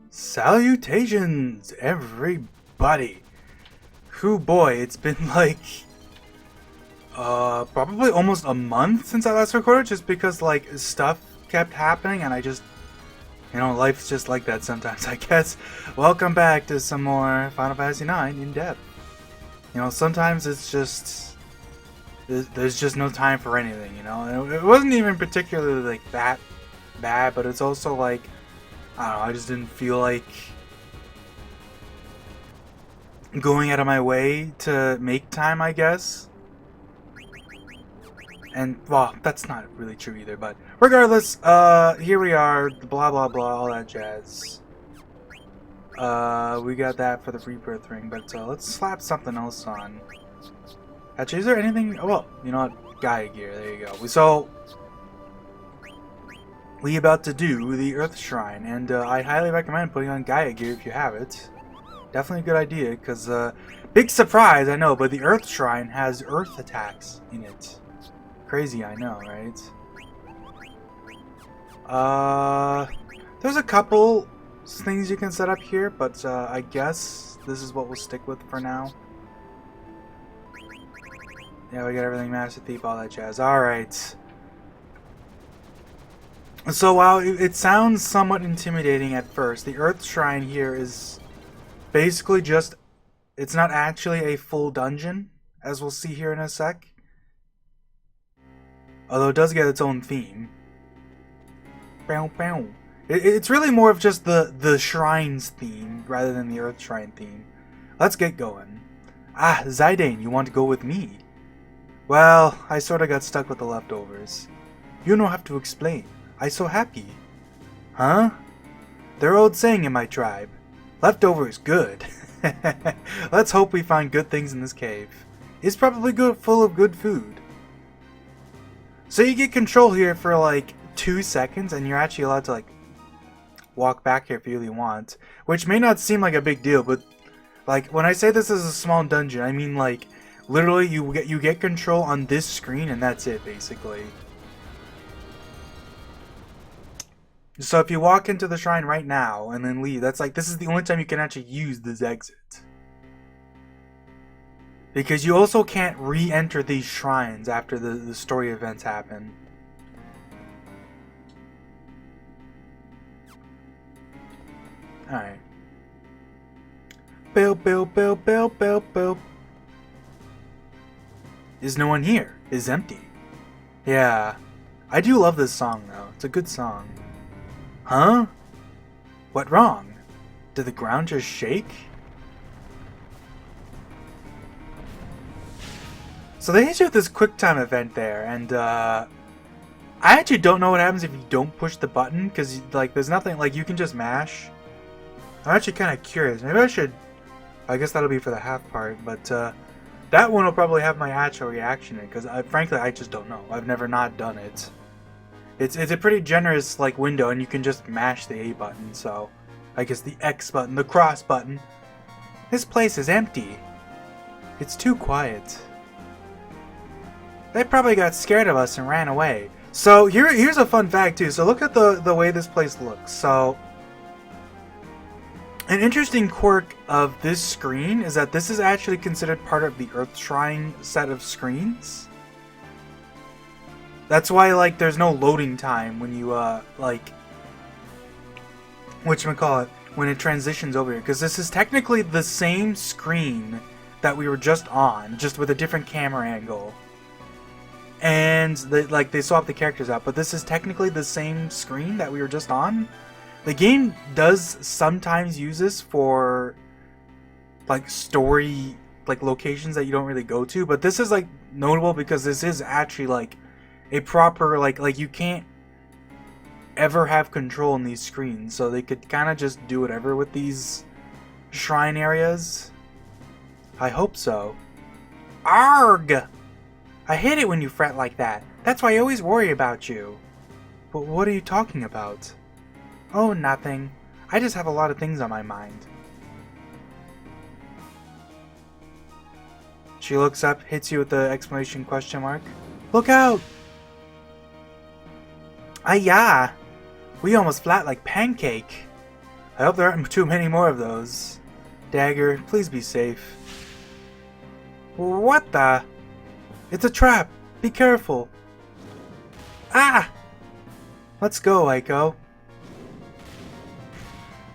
Salutations, everybody! Whew, boy, it's been like, probably almost a month since I last recorded, just because, like, stuff kept happening, and I just, life's just like that sometimes, I guess. Welcome back to some more Final Fantasy IX in depth. Sometimes it's just, there's just no time for anything, It wasn't even particularly, like, that bad, but it's also, like, I don't know, I just didn't feel like going out of my way to make time, I guess. And, well, that's not really true either, but regardless, here we are, blah blah blah, all that jazz. We got that for the rebirth ring, but let's slap something else on. Actually, is there anything, well, you know what, Gaia gear, there you go. We about to do the Earth Shrine, and I highly recommend putting on Gaia gear if you have it. Definitely a good idea, because, big surprise, I know, but the Earth Shrine has Earth attacks in it. Crazy, I know, right? There's a couple things you can set up here, but I guess this is what we'll stick with for now. Yeah, we got everything, Master Thief, all that jazz. Alright. So while it sounds somewhat intimidating at first, the Earth Shrine here is basically just, it's not actually a full dungeon, as we'll see here in a sec. Although it does get its own theme. Bow, bow. It's really more of just the shrine's theme, rather than the Earth Shrine theme. Let's get going. Ah, Zidane, you want to go with me? Well, I sorta got stuck with the leftovers. You don't have to explain. I so happy. Huh? They're old saying in my tribe. Leftovers good. Let's hope we find good things in this cave. It's probably full of good food. So you get control here for like 2 seconds, and you're actually allowed to like walk back here if you really want. Which may not seem like a big deal, but like when I say this is a small dungeon, I mean like literally you get control on this screen, and that's it basically. So if you walk into the shrine right now and then leave, that's like, this is the only time you can actually use this exit. Because you also can't re-enter these shrines after the story events happen. Alright. Bill, Bill, Bill, Bill, Bill, Bill. Is no one here? Is empty. Yeah. I do love this song though. It's a good song. Huh? What wrong? Did the ground just shake? So they hit you with this QuickTime event there, and I actually don't know what happens if you don't push the button, because like there's nothing, like you can just mash. I'm actually kind of curious. Maybe I should, I guess that'll be for the half part, but that one will probably have my actual reaction in, because frankly I just don't know. I've never not done it. It's a pretty generous like window, and you can just mash the A button, so I guess the X button, the cross button. This place is empty. It's too quiet. They probably got scared of us and ran away. So here's a fun fact too. So look at the way this place looks. So an interesting quirk of this screen is that this is actually considered part of the Earth Shrine set of screens. That's why, like, there's no loading time when you, like, whatchamacallit, when it transitions over here. Because this is technically the same screen that we were just on, just with a different camera angle. And, they swap the characters out, but this is technically the same screen that we were just on. The game does sometimes use this for, like, story, like, locations that you don't really go to. But this is, like, notable because this is actually, like, a proper, like you can't ever have control in these screens, so they could kind of just do whatever with these shrine areas. I hope so. Arg! I hate it when you fret like that. That's why I always worry about you. But what are you talking about? Oh, nothing. I just have a lot of things on my mind. She looks up, hits you with the exclamation question mark. Look out! Ah, yeah! We almost flat like pancake. I hope there aren't too many more of those. Dagger, please be safe. What the? It's a trap! Be careful! Ah! Let's go, Aiko.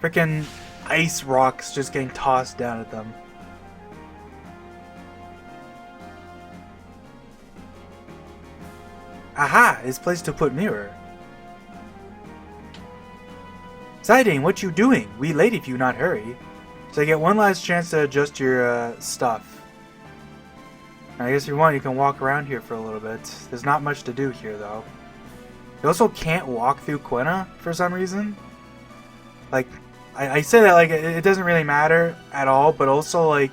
Frickin' ice rocks just getting tossed down at them. Aha! It's place to put mirror. Zidane, what you doing? We late if you not hurry. So you get one last chance to adjust your stuff. I guess if you want, you can walk around here for a little bit. There's not much to do here, though. You also can't walk through Quina for some reason. Like, I say that like it doesn't really matter at all, but also like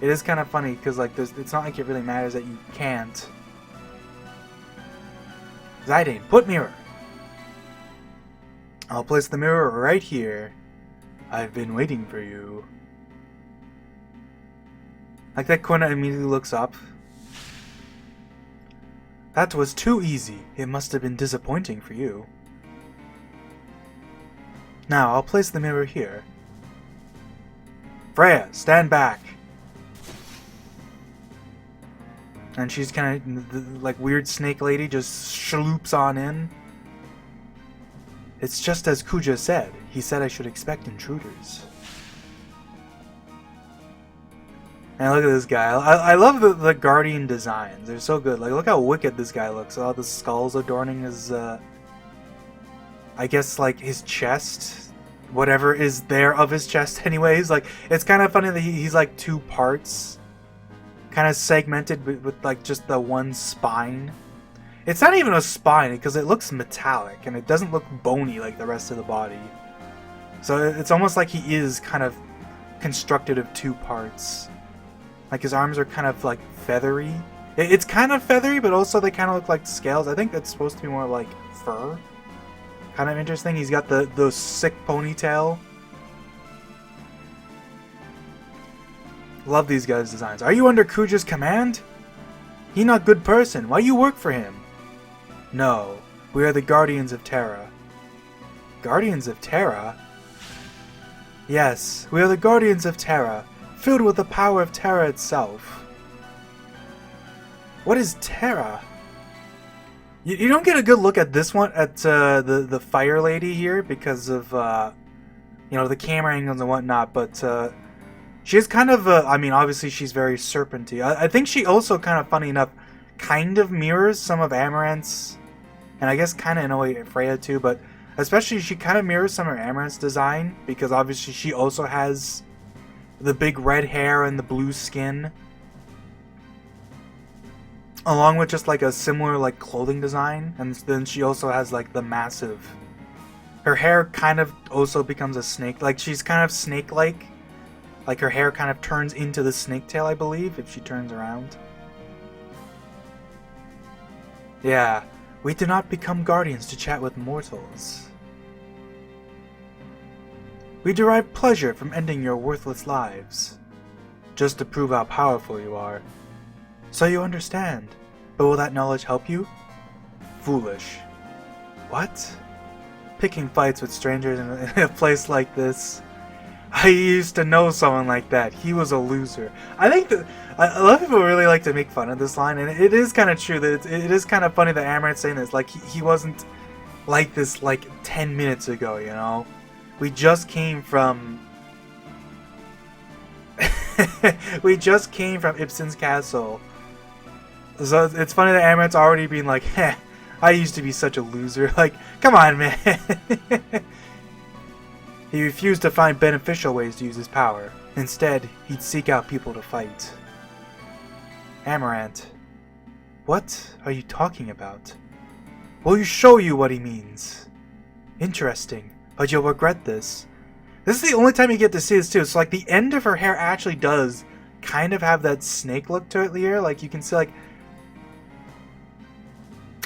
it is kind of funny because like it's not like it really matters that you can't. Zidane, put mirror. I'll place the mirror right here. I've been waiting for you. Like that Quina immediately looks up. That was too easy. It must have been disappointing for you. Now, I'll place the mirror here. Freya, stand back! And she's kind of, like, weird snake lady just shloops on in. It's just as Kuja said. He said I should expect intruders. And look at this guy. I love the Guardian designs. They're so good. Like, look how wicked this guy looks. All the skulls adorning his, I guess, like, his chest. Whatever is there of his chest anyways. Like, it's kind of funny that he's, like, two parts. Kind of segmented with, like, just the one spine. It's not even a spine, because it looks metallic. And it doesn't look bony like the rest of the body. So it's almost like he is kind of constructed of two parts. Like, his arms are kind of, like, feathery. It's kind of feathery, but also they kind of look like scales. I think it's supposed to be more like fur. Kind of interesting. He's got the sick ponytail. Love these guys' designs. Are you under Kuja's command? He not good person. Why you work for him? No. We are the Guardians of Terra. Guardians of Terra? Yes, we are the Guardians of Terra. Filled with the power of Terra itself. What is Terra? You don't get a good look at this one, at the Fire Lady here, because of, you know, the camera angles and whatnot, but she is kind of, I mean, obviously she's very serpenty. I think she also, kind of funny enough, kind of mirrors some of Amarant's, and I guess kind of in a way Freya too, but especially she kind of mirrors some of Amarant's design, because obviously she also has the big red hair and the blue skin, along with just like a similar like clothing design. And then she also has like the massive, her hair kind of also becomes a snake, like she's kind of snake-like, like her hair kind of turns into the snake tail, I believe, if she turns around. Yeah, we do not become guardians to chat with mortals. We derive pleasure from ending your worthless lives, just to prove how powerful you are. So you understand, but will that knowledge help you? Foolish. What? Picking fights with strangers in a place like this. I used to know someone like that. He was a loser. I think that a lot of people really like to make fun of this line, and it is kind of true that it is kind of funny that Amarant's saying this. Like, he wasn't like this like 10 minutes ago, you know? We just came from Ibsen's castle. So it's funny that Amarant's already been like, heh, I used to be such a loser. Like, come on, man. He refused to find beneficial ways to use his power. Instead, he'd seek out people to fight. Amarant, what are you talking about? Will you show you what he means? Interesting. But you'll regret this. This is the only time you get to see this too. So like the end of her hair actually does kind of have that snake look to it here. Like you can see like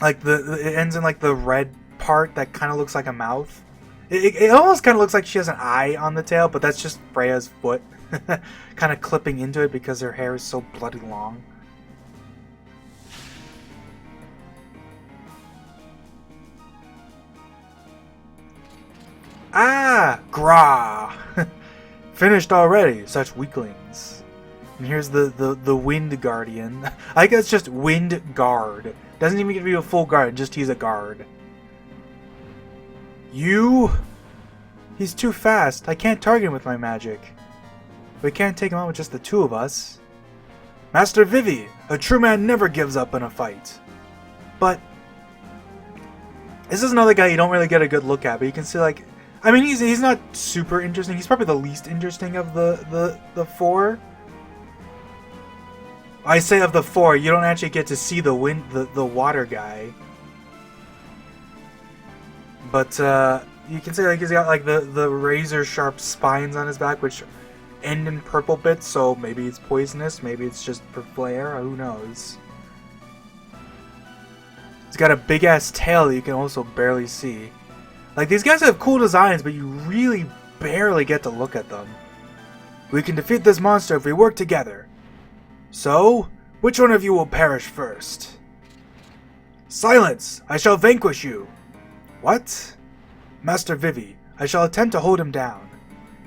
it ends in like the red part that kind of looks like a mouth. It almost kind of looks like she has an eye on the tail, but that's just Freya's foot kind of clipping into it because her hair is so bloody long. Ah! Gra! Finished already, such weaklings. And here's the Wind Guardian. I guess just Wind Guard. Doesn't even get to be a full guard, just he's a guard. You... He's too fast. I can't target him with my magic. We can't take him out with just the two of us. Master Vivi, a true man never gives up in a fight. But... This is another guy you don't really get a good look at, but you can see, like... I mean, he's not super interesting. He's probably the least interesting of the four. I say of the four, you don't actually get to see the water guy. But, you can say, like, he's got, like, the razor sharp spines on his back, which end in purple bits, so maybe it's poisonous, maybe it's just for flair, who knows. He's got a big-ass tail that you can also barely see. Like, these guys have cool designs, but you really barely get to look at them. We can defeat this monster if we work together. So, which one of you will perish first? Silence! I shall vanquish you! What? Master Vivi, I shall attempt to hold him down.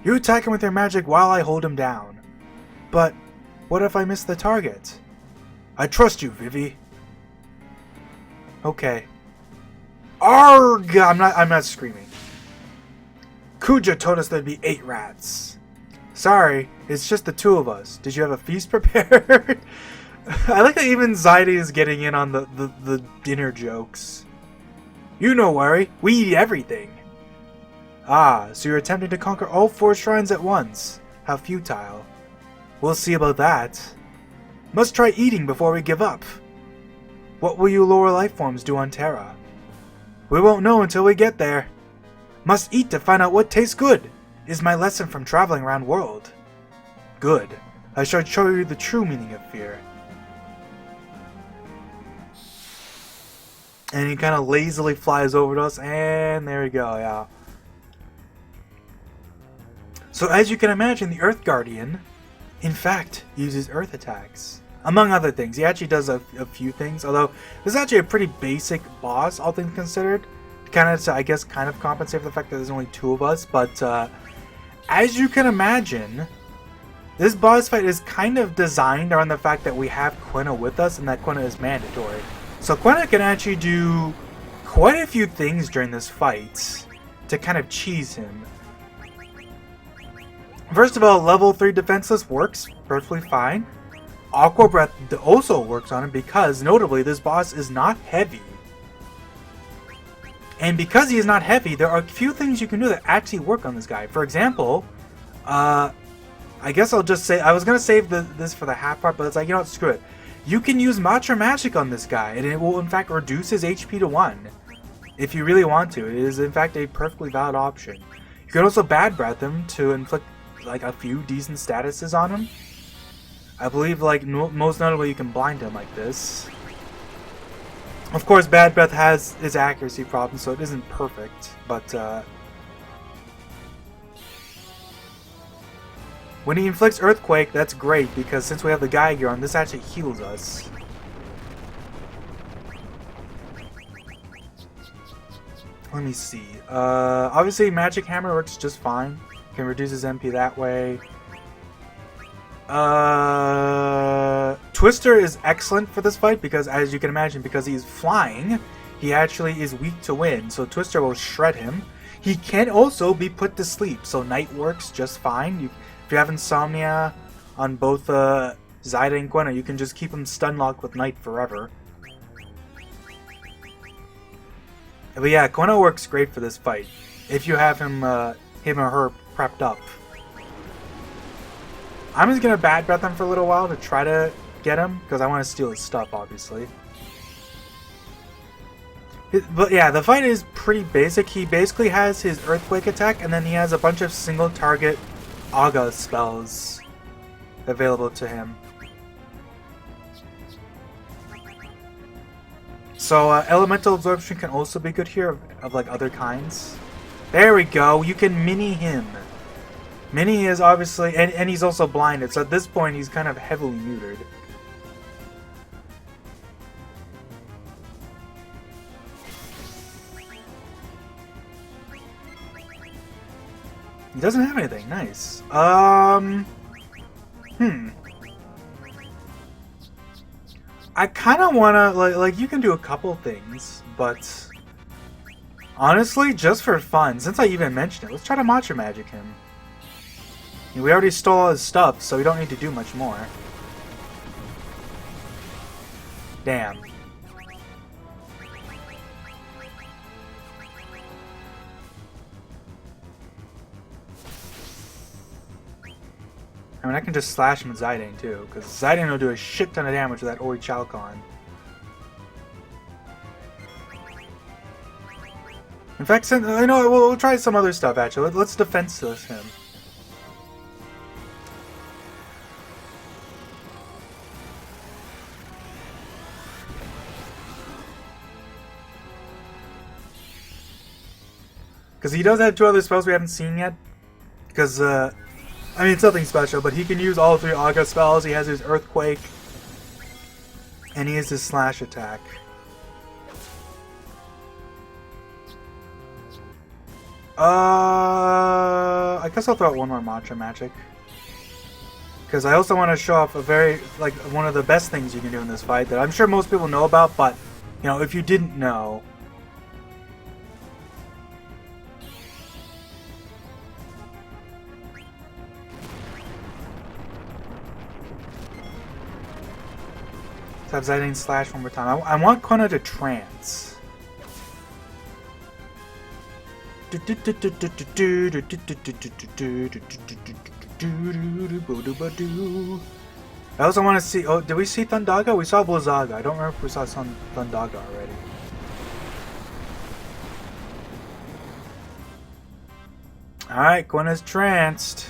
You attack him with your magic while I hold him down. But, what if I miss the target? I trust you, Vivi. Okay. Arg! I'm not screaming. Kuja told us there'd be 8 rats. Sorry, it's just the 2 of us. Did you have a feast prepared? I like that even Zaide is getting in on the dinner jokes. You no worry, we eat everything. Ah, so you're attempting to conquer all 4 shrines at once. How futile. We'll see about that. Must try eating before we give up. What will you lower life forms do on Terra? We won't know until we get there. Must eat to find out what tastes good, is my lesson from traveling around world. Good. I shall show you the true meaning of fear. And he kind of lazily flies over to us, and there we go, yeah. So as you can imagine, the Earth Guardian, in fact, uses earth attacks. Among other things. He actually does a few things, although this is actually a pretty basic boss, all things considered. Kind of to, I guess, kind of compensate for the fact that there's only 2 of us, but as you can imagine, this boss fight is kind of designed around the fact that we have Quina with us and that Quina is mandatory. So Quina can actually do quite a few things during this fight to kind of cheese him. First of all, level 3 defenseless works perfectly fine. Aqua Breath also works on him because, notably, this boss is not heavy. And because he is not heavy, there are a few things you can do that actually work on this guy. For example, I guess I'll just say, I was going to save this for the half part, but it's like, you know what, screw it. You can use Matcha Magic on this guy, and it will in fact reduce his HP to 1. If you really want to. It is in fact a perfectly valid option. You can also Bad Breath him to inflict like a few decent statuses on him. I believe, like, most notably, you can blind him like this. Of course, Bad Breath has its accuracy problems, so it isn't perfect, but, when he inflicts Earthquake, that's great, because since we have the Geiger on, this actually heals us. Let me see. Obviously, Magic Hammer works just fine. Can reduce his MP that way. Twister is excellent for this fight because, as you can imagine, because he's flying, he actually is weak to wind, so Twister will shred him. He can also be put to sleep, so Night works just fine. If you have insomnia on both Zaide and Quina, you can just keep him stun locked with Night forever. But yeah, Quina works great for this fight if you have him or her prepped up. I'm just gonna Bad Breath him for a little while to try to get him, because I want to steal his stuff, obviously. But yeah, the fight is pretty basic. He basically has his Earthquake attack, and then he has a bunch of single target Aga spells available to him. So Elemental Absorption can also be good here, of like other kinds. There we go, you can mini him. Mini is obviously, and he's also blinded, so at this point he's kind of heavily neutered. He doesn't have anything. Nice. I kind of want to, like, you can do a couple things, but honestly, just for fun, since I even mentioned it, let's try to Mantra Magic him. We already stole all his stuff, so we don't need to do much more. Damn. I mean, I can just slash him with Zidane too, because Zidane will do a shit ton of damage with that Orichalcon. In fact, I know we'll try some other stuff actually. Let's defenseless him. Because he does have two other spells we haven't seen yet. Because, I mean, it's nothing special, but he can use all three Aga spells. He has his Earthquake. And he has his Slash attack. I guess I'll throw out one more Mantra Magic. Because I also want to show off a very, like, one of the best things you can do in this fight that I'm sure most people know about, but, you know, if you didn't know... Let's have Zidane slash one more time. I want Quina to trance. I also want to see... Oh, did we see Thundaga? We saw Blizzaga. I don't remember if we saw some Thundaga already. Alright, Quina's tranced.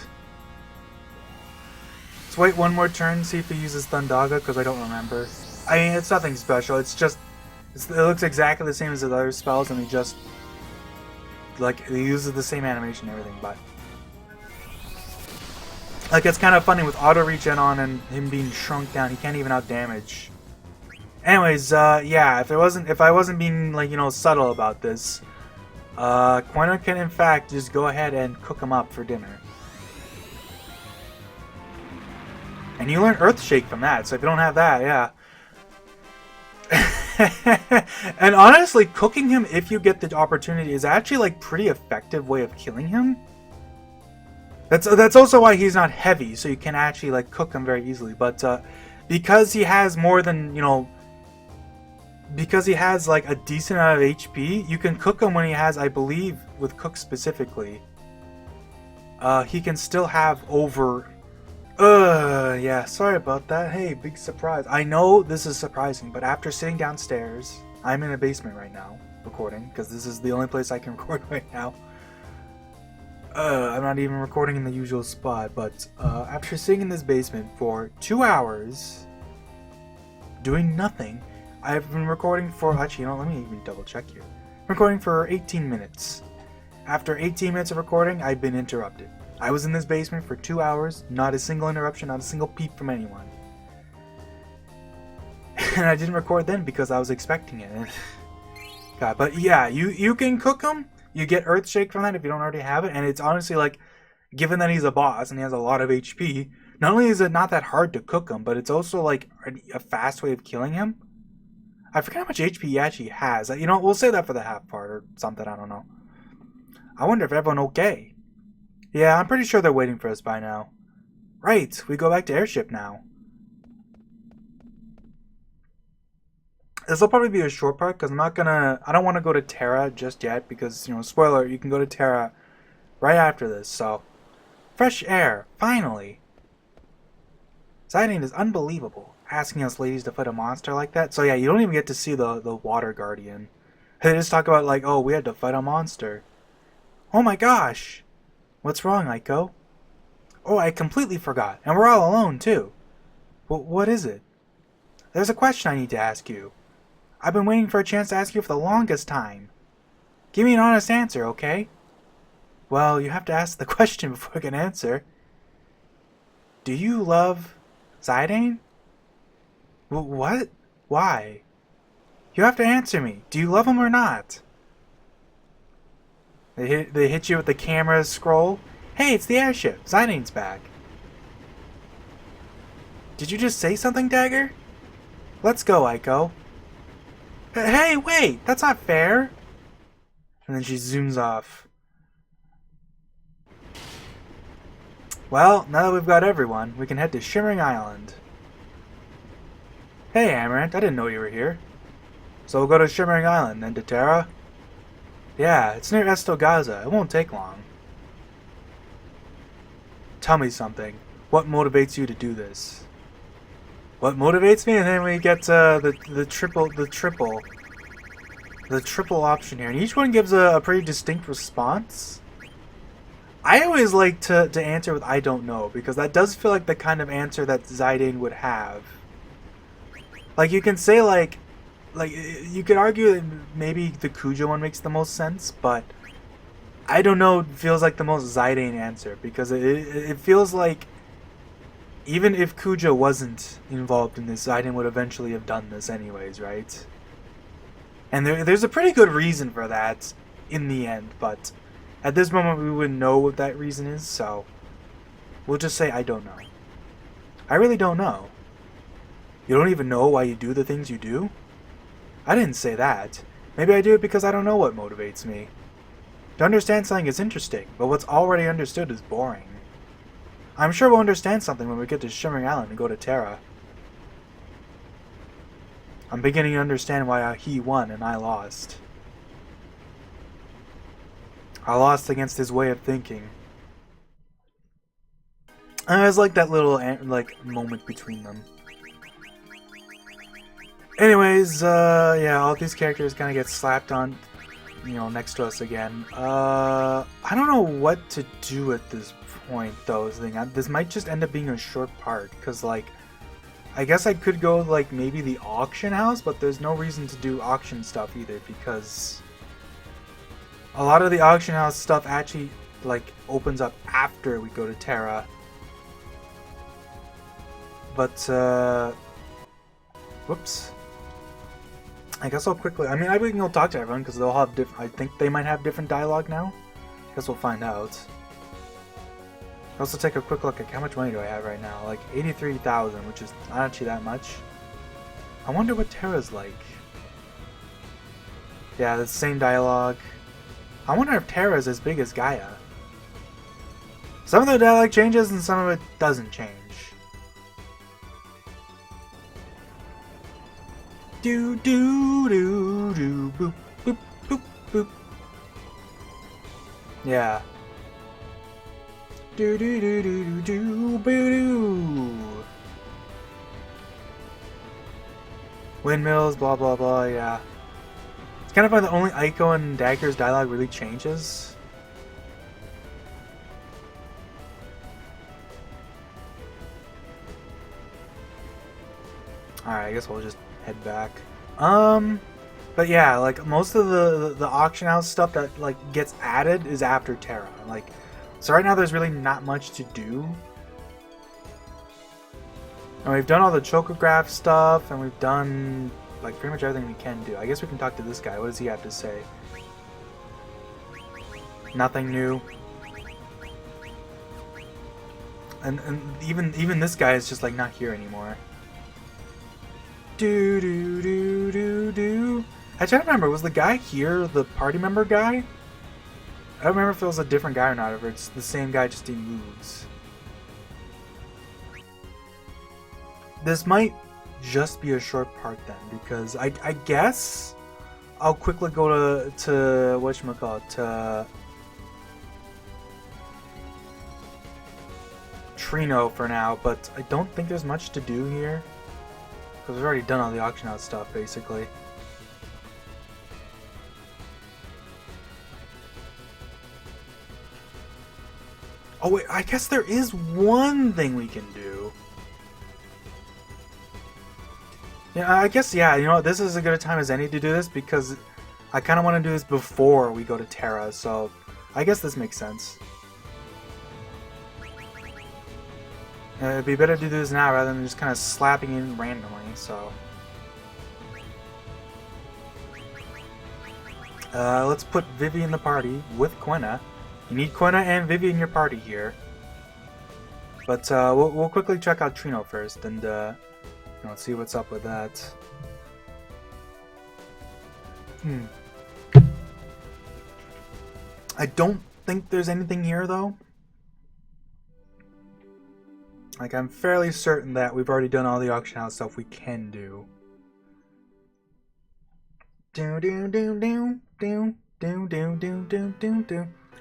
Let's wait one more turn, see if he uses Thundaga, because I don't remember. I mean, it's nothing special. It's just... it looks exactly the same as the other spells, and he just... like, he uses the same animation and everything, but... like, it's kind of funny with auto regen on and him being shrunk down. He can't even outdamage. Anyways, yeah, if I wasn't being, like, you know, subtle about this, Quina can, in fact, just go ahead and cook him up for dinner. And you learn Earthshake from that, so if you don't have that, yeah. And honestly, cooking him if you get the opportunity is actually like pretty effective way of killing him. That's also why he's not heavy, so you can actually like cook him very easily. But because he has more than, you know, because he has like a decent amount of HP, you can cook him when he has, I believe, with Cook specifically, he can still have over... yeah, sorry about that. Hey, big surprise. I know this is surprising, but after sitting downstairs, I'm in a basement right now, recording, because this is the only place I can record right now. I'm not even recording in the usual spot, but after sitting in this basement for 2 hours, doing nothing, I've been recording for, actually, you know, let me even double check here. I'm recording for 18 minutes. After 18 minutes of recording, I've been interrupted. I was in this basement for 2 hours, not a single interruption, not a single peep from anyone. And I didn't record then because I was expecting it. God, but yeah, you can cook him. You get Earthshake from that if you don't already have it, and it's honestly like, given that he's a boss and he has a lot of HP, not only is it not that hard to cook him, but it's also like a fast way of killing him. I forget how much HP he actually has. You know, we'll say that for the half part or something, I don't know. I wonder if everyone okay. Yeah, I'm pretty sure they're waiting for us by now. Right, we go back to airship now. This will probably be a short part because I don't want to go to Terra just yet because, you know, spoiler, you can go to Terra right after this, so. Fresh air, finally. Zidane is unbelievable, asking us ladies to fight a monster like that. So yeah, you don't even get to see the Water Guardian. They just talk about like, oh, we had to fight a monster. Oh my gosh! What's wrong, Aiko? Oh, I completely forgot. And we're all alone, too. What is it? There's a question I need to ask you. I've been waiting for a chance to ask you for the longest time. Give me an honest answer, okay? Well, you have to ask the question before I can answer. Do you love Zidane? What? Why? You have to answer me. Do you love him or not? They hit you with the camera scroll. Hey, it's the airship. Zidane's back. Did you just say something, Dagger? Let's go, Aiko. Hey, wait! That's not fair! And then she zooms off. Well, now that we've got everyone, we can head to Shimmering Island. Hey, Amaranth, I didn't know you were here. So we'll go to Shimmering Island, then to Terra? Yeah, it's near Estogaza. It won't take long. Tell me something. What motivates you to do this? What motivates me? And then we get the triple option here. And each one gives a pretty distinct response. I always like to answer with I don't know, because that does feel like the kind of answer that Zidane would have. Like, you can say, like, you could argue that maybe the Kuja one makes the most sense, but I don't know feels like the most Zidane answer, because it feels like even if Kuja wasn't involved in this, Zidane would eventually have done this anyways, right? And there's a pretty good reason for that in the end, but at this moment we wouldn't know what that reason is, so we'll just say I don't know. I really don't know. You don't even know why you do the things you do? I didn't say that. Maybe I do it because I don't know what motivates me. To understand something is interesting, but what's already understood is boring. I'm sure we'll understand something when we get to Shimmering Island and go to Terra. I'm beginning to understand why he won and I lost. I lost against his way of thinking. And it was like that little moment between them. Anyways, yeah, all these characters kind of get slapped on, next to us again. I don't know what to do at this point, though. This might just end up being a short part, because, like, I guess I could go, like, maybe the auction house, but there's no reason to do auction stuff either, because a lot of the auction house stuff actually, like, opens up after we go to Terra. But, whoops. I guess I'll quickly... I mean, we can go talk to everyone, because they'll have different... I think they might have different dialogue now. Guess we'll find out. I'll also take a quick look at how much money do I have right now. Like, 83,000, which is not actually that much. I wonder what Terra's like. Yeah, the same dialogue. I wonder if Terra's as big as Gaia. Some of the dialogue changes, and some of it doesn't change. Do do do do boop boop boop boop. Yeah. Do do do do do do boo doo. Windmills, blah blah blah. Yeah. It's kind of funny that only Aiko and Dagger's dialogue really changes. Alright, I guess we'll just head back. But yeah, like most of the auction house stuff that like gets added is after Terra. Like, so right now there's really not much to do. And we've done all the Chocograph stuff, and we've done like pretty much everything we can do. I guess we can talk to this guy. What does he have to say? Nothing new. And even this guy is just like not here anymore. Do do do do do. I try to remember, was the guy here the party member guy? I don't remember if it was a different guy or not, or if it's the same guy just in moves. This might just be a short part then, because I guess I'll quickly go to whatchamacallit, to Trino for now, but I don't think there's much to do here. Because we've already done all the auction house stuff, basically. Oh wait, I guess there is one thing we can do. Yeah, I guess, yeah, you know what, this is as good a time as any to do this, because I kind of want to do this before we go to Terra, so I guess this makes sense. It'd be better to do this now rather than just kind of slapping in randomly, so... let's put Vivi in the party with Quina. You need Quina and Vivi in your party here. But we'll quickly check out Trino first, and let's see what's up with that. I don't think there's anything here, though. Like, I'm fairly certain that we've already done all the auction house stuff we can do.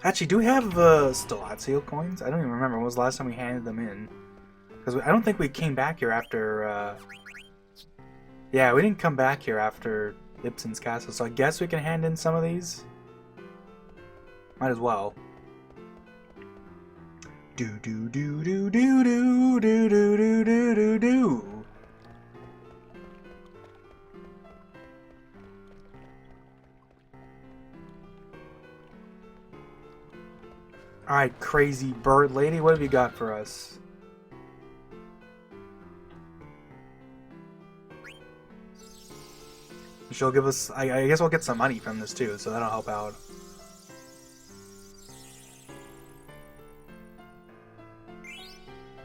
Actually, do we have Stellazio coins? I don't even remember. When was the last time we handed them in? Because I don't think we came back here after... Yeah, we didn't come back here after Ibsen's Castle, so I guess we can hand in some of these? Might as well. Do. Alright, crazy bird lady, what have you got for us? She'll give us... I guess we'll get some money from this too, so that'll help out.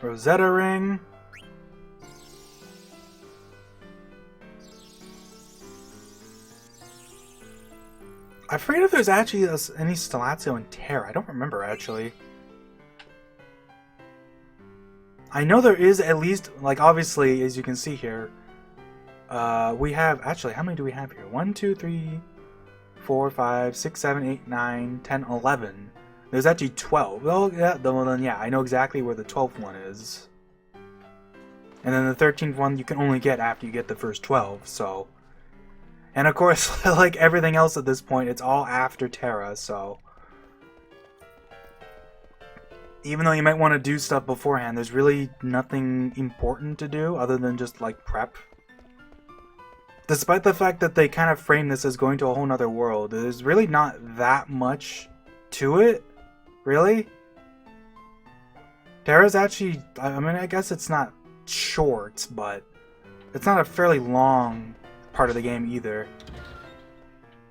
Rosetta ring. I forget if there's actually any Stellazio in Terra. I don't remember, actually. I know there is at least, like, obviously, as you can see here, we have, actually, how many do we have here? 1, 2, 3, 4, 5, 6, 7, 8, 9, 10, 11. There's actually 12. Well, yeah, then, yeah, I know exactly where the 12th one is. And then the 13th one you can only get after you get the first 12, so... And of course, like everything else at this point, it's all after Terra, so... Even though you might want to do stuff beforehand, there's really nothing important to do other than just, like, prep. Despite the fact that they kind of frame this as going to a whole nother world, there's really not that much to it, really. Terra's actually, I mean, I guess it's not short, but it's not a fairly long part of the game either.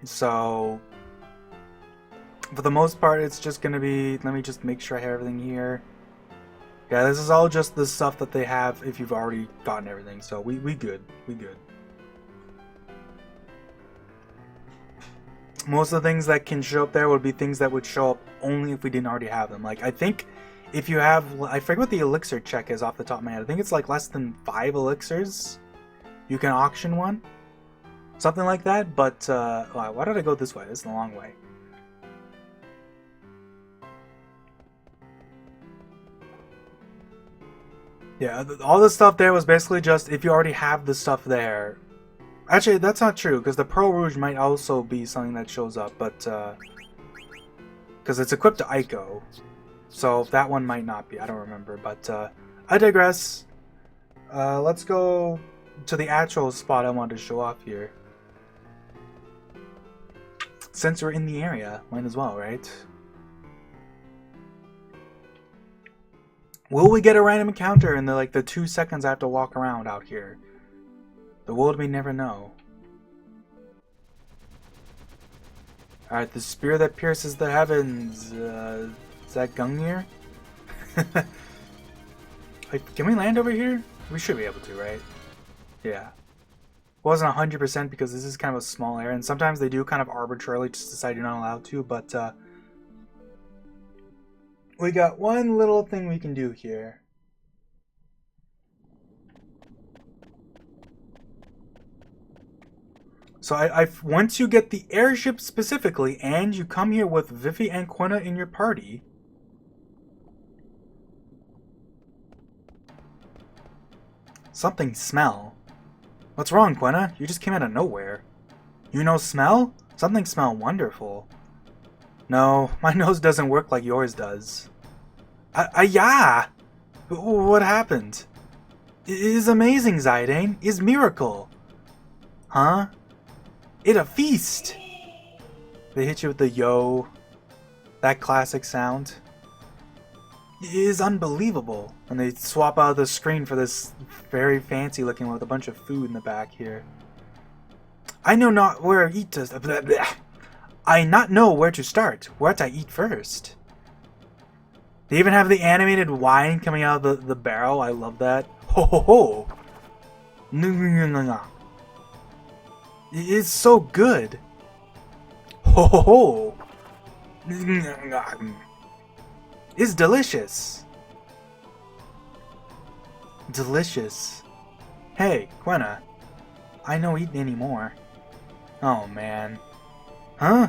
So, for the most part, it's just gonna be, let me just make sure I have everything here. Yeah, this is all just the stuff that they have if you've already gotten everything, so we good. Most of the things that can show up there would be things that would show up only if we didn't already have them. Like, I think if you have, I forget what the elixir check is off the top of my head. I think it's like less than 5 elixirs. You can auction one. Something like that, but, why did I go this way? This is the long way. Yeah, all the stuff there was basically just if you already have the stuff there. Actually, that's not true, because the Pearl Rouge might also be something that shows up, but, because it's equipped to Aiko. So that one might not be, I don't remember, but, I digress. Let's go to the actual spot I wanted to show off here. Since we're in the area, might as well, right? Will we get a random encounter in the 2 seconds I have to walk around out here? The world may never know. Alright, the spear that pierces the heavens. Is that Gungnir? Can we land over here? We should be able to, right? Yeah. Wasn't 100% because this is kind of a small area, and sometimes they do kind of arbitrarily just decide you're not allowed to, but we got one little thing we can do here. So once you get the airship specifically, and you come here with Vivi and Quina in your party, something smell. What's wrong, Quina? You just came out of nowhere. You know smell? Something smell wonderful. No, my nose doesn't work like yours does. Yeah! What happened? It is amazing, Zidane. It's miracle. Huh? It a feast! They hit you with the yo. That classic sound. It is unbelievable. And they swap out the screen for this very fancy looking one with a bunch of food in the back here. I know not where eat to... I not know where to start. Where to eat first? They even have the animated wine coming out of the barrel. I love that. Ho ho ho! It's so good. Ho ho ho! It's delicious. Delicious. Hey, Quina. I no eat anymore. Oh man. Huh?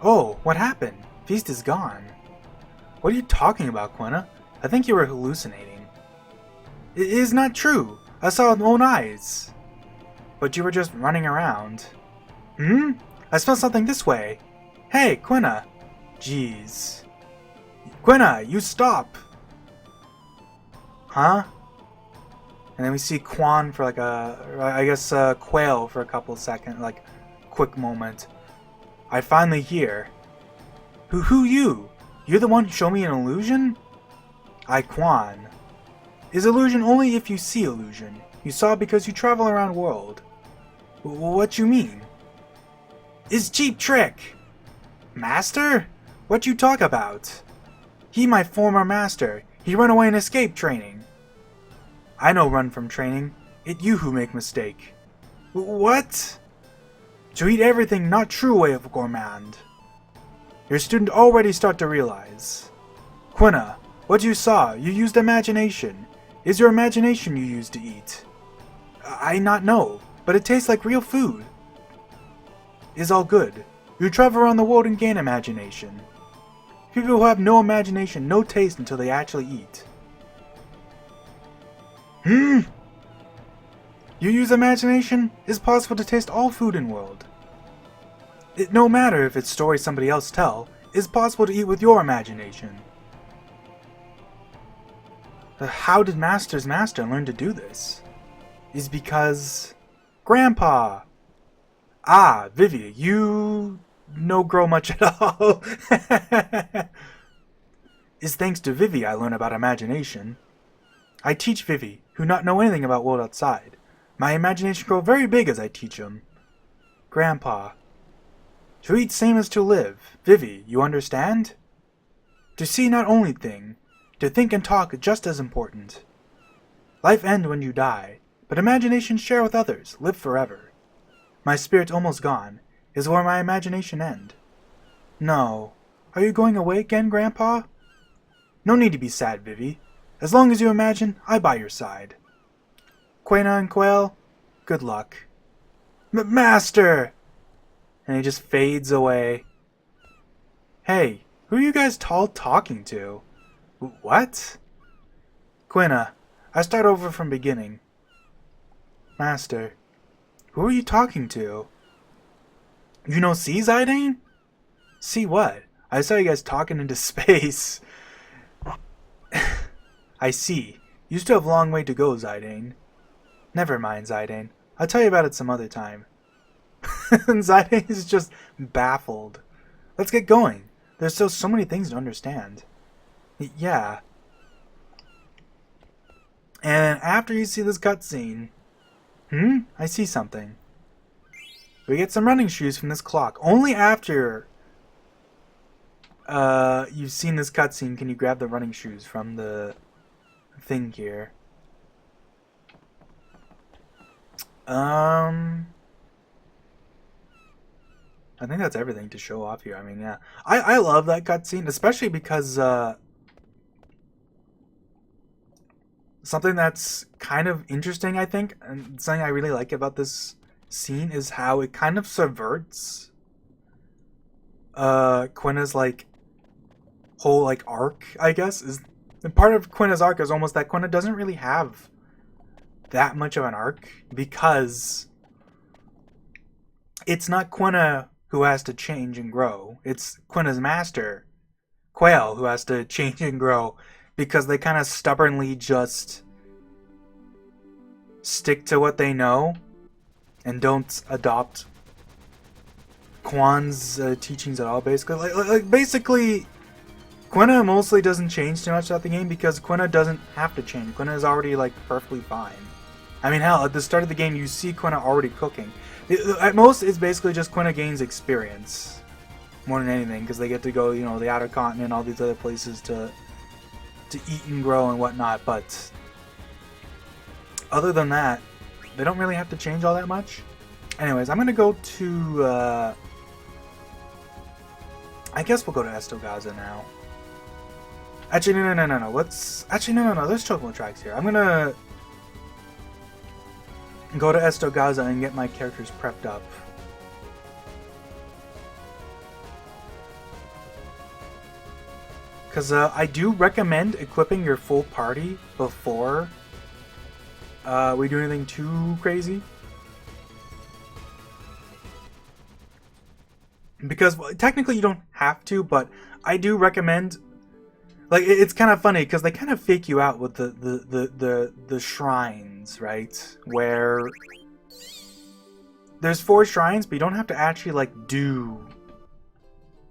Oh, what happened? Feast is gone. What are you talking about, Quina? I think you were hallucinating. It is not true. I saw with my own eyes. But you were just running around. Hmm? I smell something this way. Hey, Quina. Jeez. Quina, you stop. Huh? And then we see Quan for like Quail for a couple seconds, like, quick moment. I finally hear. Who you? You're the one who showed me an illusion? I Quan. Is illusion only if you see illusion? You saw it because you travel around world. What you mean? Is cheap trick. Master? What you talk about? He my former master. He run away and escape training. I no run from training. It you who make mistake. What? To eat everything not true way of gourmand. Your student already start to realize. Quina, what you saw, you used imagination. Is your imagination you used to eat? I not know, but it tastes like real food. Is all good. You travel around the world and gain imagination. People who have no imagination, no taste until they actually eat. You use imagination? It's possible to taste all food in world. It no matter if it's stories somebody else tell, it's possible to eat with your imagination. How did Master's master learn to do this? Is because... Grandpa! Ah, Vivi, you... no grow much at all. It's thanks to Vivi I learn about imagination. I teach Vivi, who not know anything about world outside. My imagination grow very big as I teach him. Grandpa. To eat same as to live. Vivi, you understand? To see not only thing. To think and talk just as important. Life end when you die, but imagination share with others, live forever. My spirit's almost gone. Is where my imagination end. No. Are you going away again, Grandpa? No need to be sad, Vivi. As long as you imagine, I by your side. Quina and Quail, good luck. Master! And he just fades away. Hey, who are you guys talking to? What? Quina, I start over from beginning. Master, who are you talking to? You know see Zidane? See what? I saw you guys talking into space. I see. You still have a long way to go, Zidane. Never mind, Zidane. I'll tell you about it some other time. And Zidane is just baffled. Let's get going. There's still so many things to understand. Yeah. And after you see this cutscene... I see something. We get some running shoes from this clock. Only after you've seen this cutscene can you grab the running shoes from the thing here. I think that's everything to show off here. I mean, yeah. I love that cutscene, especially because something that's kind of interesting, I think, and something I really like about this scene is how it kind of subverts Quina's like whole like arc, I guess. And part of Quina's arc is almost that Quina doesn't really have that much of an arc because it's not Quina who has to change and grow. It's Quina's master, Quail, who has to change and grow because they kind of stubbornly just stick to what they know and don't adopt Quan's teachings at all, basically. Like basically, Quina mostly doesn't change too much throughout the game because Quina doesn't have to change. Quina is already, like, perfectly fine. I mean, hell, at the start of the game, you see Quina already cooking. At most, it's basically just Quina gains experience more than anything, because they get to go, you know, the outer continent, all these other places to eat and grow and whatnot. But other than that, they don't really have to change all that much. Anyways, I'm gonna go to I guess we'll go to Estogasa now. Actually, no. Let's... Actually, no. There's Chocobo tracks here. I'm gonna go to Estogasa and get my characters prepped up. Because I do recommend equipping your full party before we do anything too crazy. Because well, technically you don't have to, but I do recommend. Like it's kind of funny because they kind of fake you out with the shrines, right? Where there's 4 shrines, but you don't have to actually like do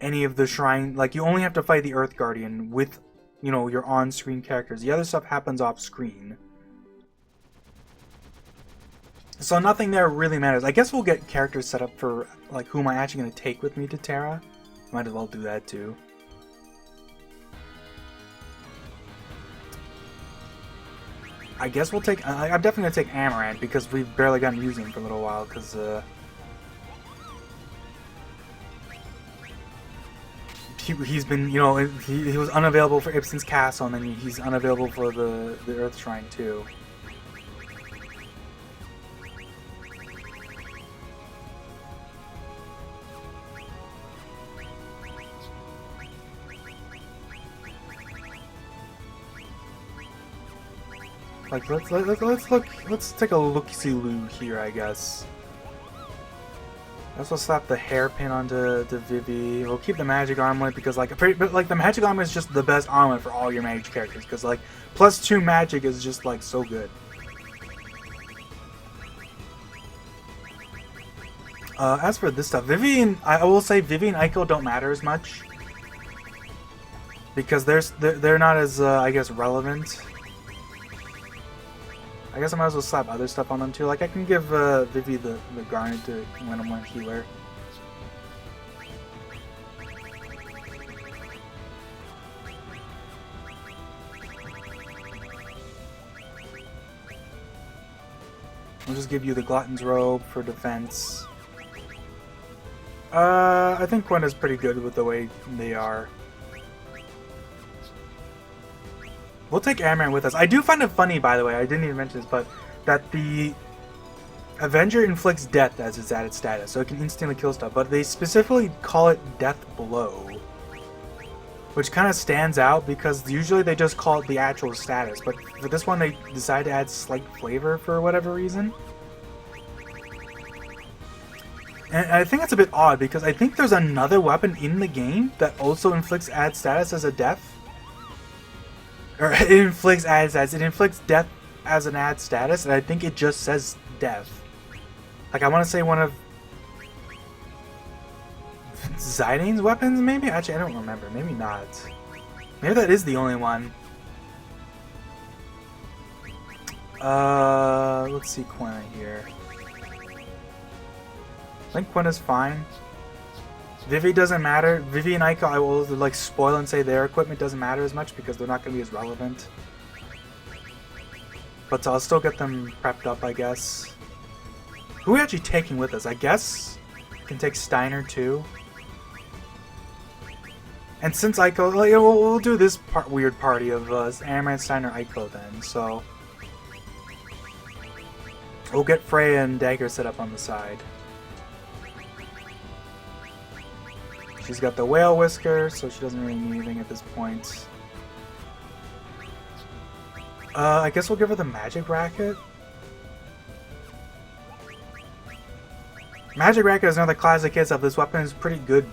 any of the shrine. Like you only have to fight the Earth Guardian with, you know, your on-screen characters. The other stuff happens off-screen. So nothing there really matters. I guess we'll get characters set up for, like, who am I actually going to take with me to Terra? Might as well do that, too. I guess we'll take... I'm definitely going to take Amarant, because we've barely gotten using him for a little while, because, he's been, you know, he was unavailable for Ibsen's Castle, and then he's unavailable for the Earth Shrine, too. Like, let's take a look-see-loo here, I guess. Let's slap the hairpin onto Vivi. We'll keep the magic armlet because, like, the magic armlet is just the best armlet for all your mage characters because, like, +2 magic is just, like, so good. As for this stuff, Vivi, I will say Vivi and Eiko don't matter as much because they're not as, I guess, relevant. I guess I might as well slap other stuff on them too. Like I can give Vivi the Garnet to when I'm on healer. I'll just give you the Glutton's Robe for defense. I think Gwen is pretty good with the way they are. We'll take Amarant with us. I do find it funny, by the way, I didn't even mention this, but that the Avenger inflicts death as its added status, so it can instantly kill stuff, but they specifically call it Death Blow. Which kind of stands out because usually they just call it the actual status, but for this one they decide to add slight flavor for whatever reason. And I think that's a bit odd because I think there's another weapon in the game that also inflicts add status as a death. Or it inflicts add status. It inflicts death as an add status, and I think it just says death. Like, I want to say one of Zidane's weapons, maybe? Actually, I don't remember. Maybe not. Maybe that is the only one. Let's see Quina here. I think Quina's fine. Vivi doesn't matter. Vivi and Eiko, I will like spoil and say their equipment doesn't matter as much because they're not going to be as relevant. But I'll still get them prepped up, I guess. Who are we actually taking with us? I guess we can take Steiner too. And since Eiko, we'll do this weird party of Amarant, Steiner, Eiko then. So we'll get Freya and Dagger set up on the side. She's got the whale whisker, so she doesn't really need anything at this point. I guess we'll give her the magic racket. Magic racket is another classic hit stuff. This weapon is pretty good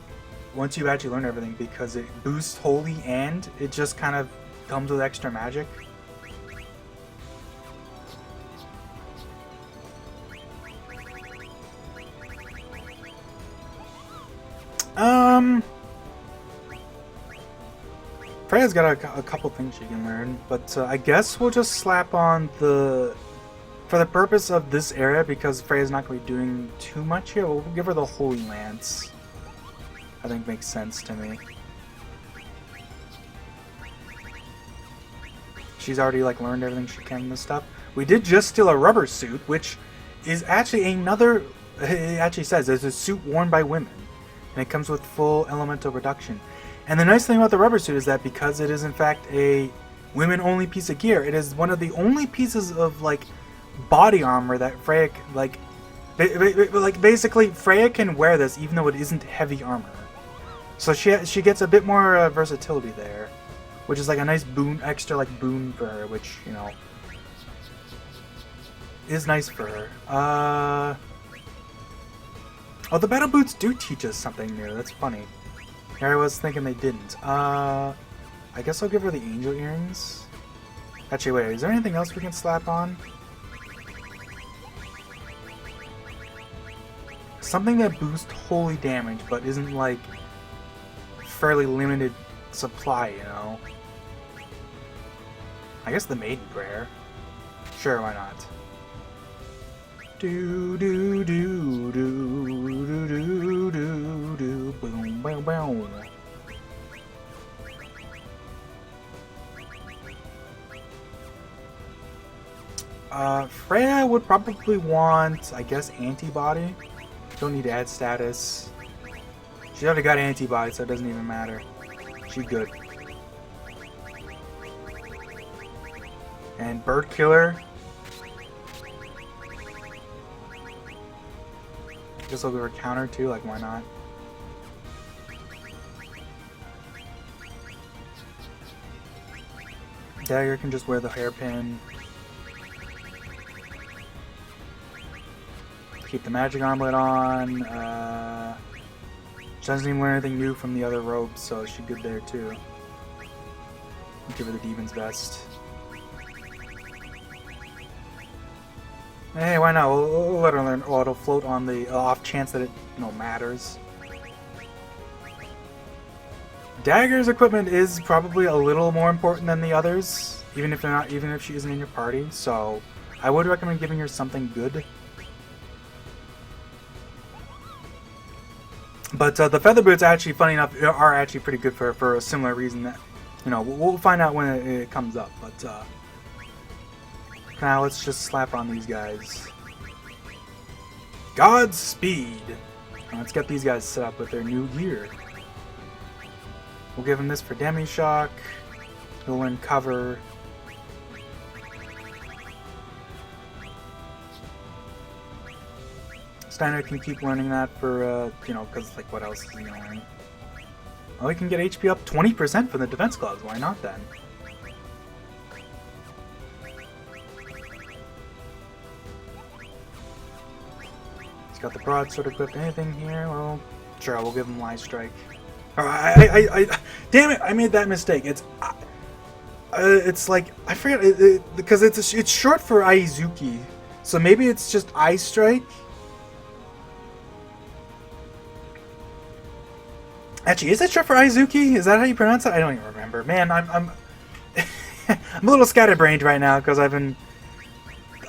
once you actually learn everything because it boosts holy and it just kind of comes with extra magic. Freya's got a couple things she can learn, but I guess we'll just slap on the... For the purpose of this area, because Freya's not going to be doing too much here, we'll give her the Holy Lance. I think makes sense to me. She's already like learned everything she can and stuff. We did just steal a rubber suit, which is actually another. It actually says it's a suit worn by women, and it comes with full elemental reduction. And the nice thing about the rubber suit is that because it is in fact a women-only piece of gear, it is one of the only pieces of like body armor that Freya like basically Freya can wear this even though it isn't heavy armor. So she gets a bit more versatility there, which is like a nice boon, extra like boon for her, which, you know, is nice for her. Oh, the battle boots do teach us something new. That's funny. Here I was thinking they didn't. I guess I'll give her the angel earrings. Actually, wait, is there anything else we can slap on? Something that boosts holy damage, but isn't like fairly limited supply, you know? I guess the Maiden Prayer. Sure, why not? Do do do do do do do do boom boom boom. Freya would probably want, I guess, antibody. Don't need to add status. She already got antibody, so it doesn't even matter. She's good. And Bird Killer. Guess I'll give her counter too, like why not? Dagger can just wear the hairpin. Keep the magic armlet on. She doesn't even learn anything new from the other robes, so she's good there too. Give her the Demon's Vest. Hey, why not? We'll let her learn. Oh, it'll float on the off chance that it, you know, matters. Dagger's equipment is probably a little more important than the others, even if they're not, even if she isn't in your party. So, I would recommend giving her something good. But the feather boots, actually, funny enough, are actually pretty good for a similar reason that, you know, we'll find out when it comes up. But now let's just slap on these guys. Godspeed! Now let's get these guys set up with their new gear. We'll give them this for Demi-Shock. He'll learn cover. Steiner can keep learning that for, you know, because, like, what else is he gonna learn? Well, he can get HP up 20% for the defense clause. Why not, then? He's got the broadsword equipped. Anything here? Well, sure, we'll give him Lie Strike. Damn it! I made that mistake. It's like, I forget, because it's short for Aizuki. So maybe it's just Eye Strike? Actually, is it short for Aizuki? Is that how you pronounce it? I don't even remember. Man, I'm I'm a little scatterbrained right now because I've been,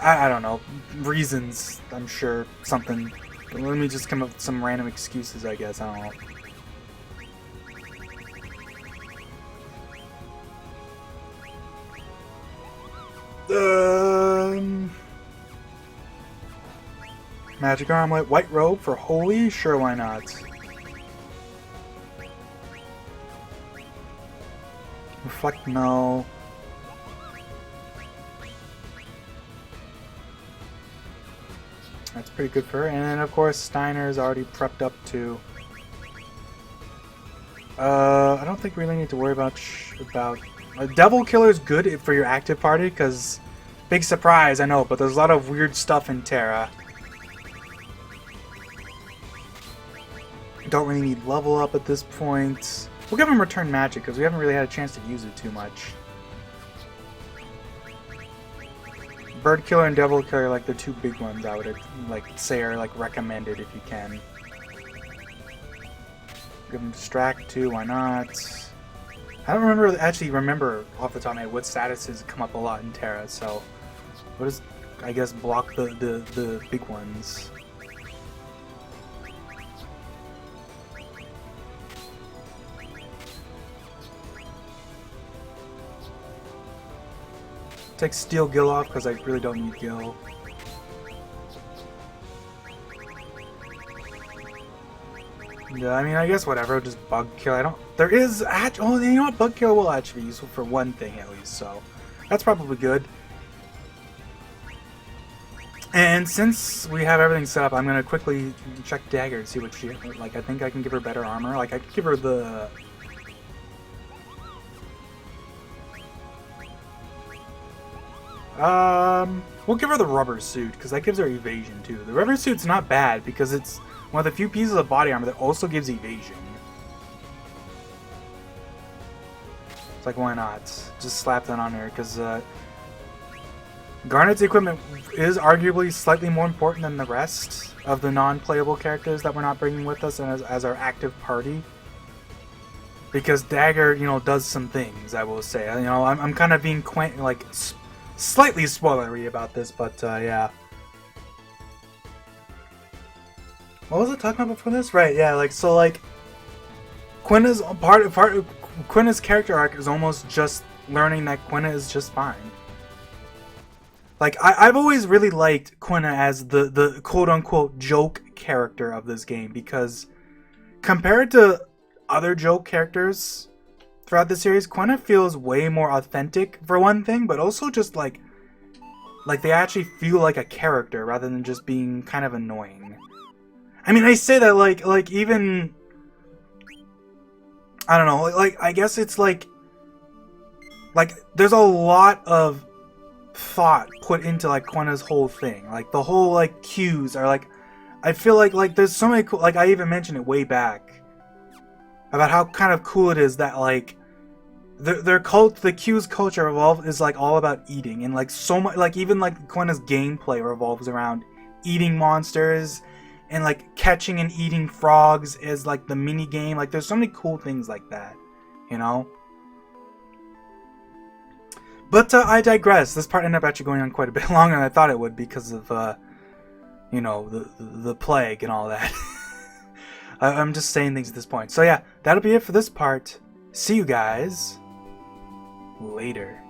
I don't know, reasons, I'm sure, something. But let me just come up with some random excuses, I guess. I don't know. Magic Armlet, White Robe for Holy? Sure, why not? Reflect, no. That's pretty good for her. And then, of course, Steiner is already prepped up too. I don't think we really need to worry about Devil Killer is good for your active party, because big surprise, I know, but there's a lot of weird stuff in Terra. Don't really need level up at this point. We'll give him Return Magic, because we haven't really had a chance to use it too much. Bird Killer and Devil Killer are like the two big ones I would like say are like recommended if you can. Give him Distract too, why not? I don't remember off the top of my head what statuses come up a lot in Terra, so we'll just, I guess, block the big ones. Take Steel Gil off because I really don't need Gil. Yeah, I mean, I guess whatever, just Bug Kill. I don't... There is... Oh, you know what? Bug Kill will actually be useful for one thing at least, so... That's probably good. And since we have everything set up, I'm going to quickly check Dagger to see what she... Like, I think I can give her better armor. Like, I could give her the... We'll give her the rubber suit, because that gives her evasion, too. The rubber suit's not bad, because it's one of the few pieces of body armor that also gives evasion. It's like, why not? Just slap that on her, because, Garnet's equipment is arguably slightly more important than the rest of the non-playable characters that we're not bringing with us and as our active party. Because Dagger, you know, does some things, I will say. You know, I'm kind of being slightly spoilery about this, but yeah. What was I talking about before this? Right, yeah, like, so, like, Quina's Quina's character arc is almost just learning that Quina is just fine. Like, I've always really liked Quina as the quote-unquote joke character of this game, because compared to other joke characters throughout the series, Quina feels way more authentic, for one thing, but also just, like they actually feel like a character, rather than just being kind of annoying. I mean, I say that, like, even... I don't know, like, I guess it's, like, there's a lot of thought put into, like, Quina's whole thing. Like, the whole, like, cues are, like... I feel like, there's so many cool... Like, I even mentioned it way back about how kind of cool it is that, like, the Q's culture is, like, all about eating. And, like, so much... Like, even, like, Quina's gameplay revolves around eating monsters and, like, catching and eating frogs as, like, the mini-game. Like, there's so many cool things like that, you know? But I digress. This part ended up actually going on quite a bit longer than I thought it would because of, you know, the plague and all that. I'm just saying things at this point. So yeah, that'll be it for this part. See you guys later.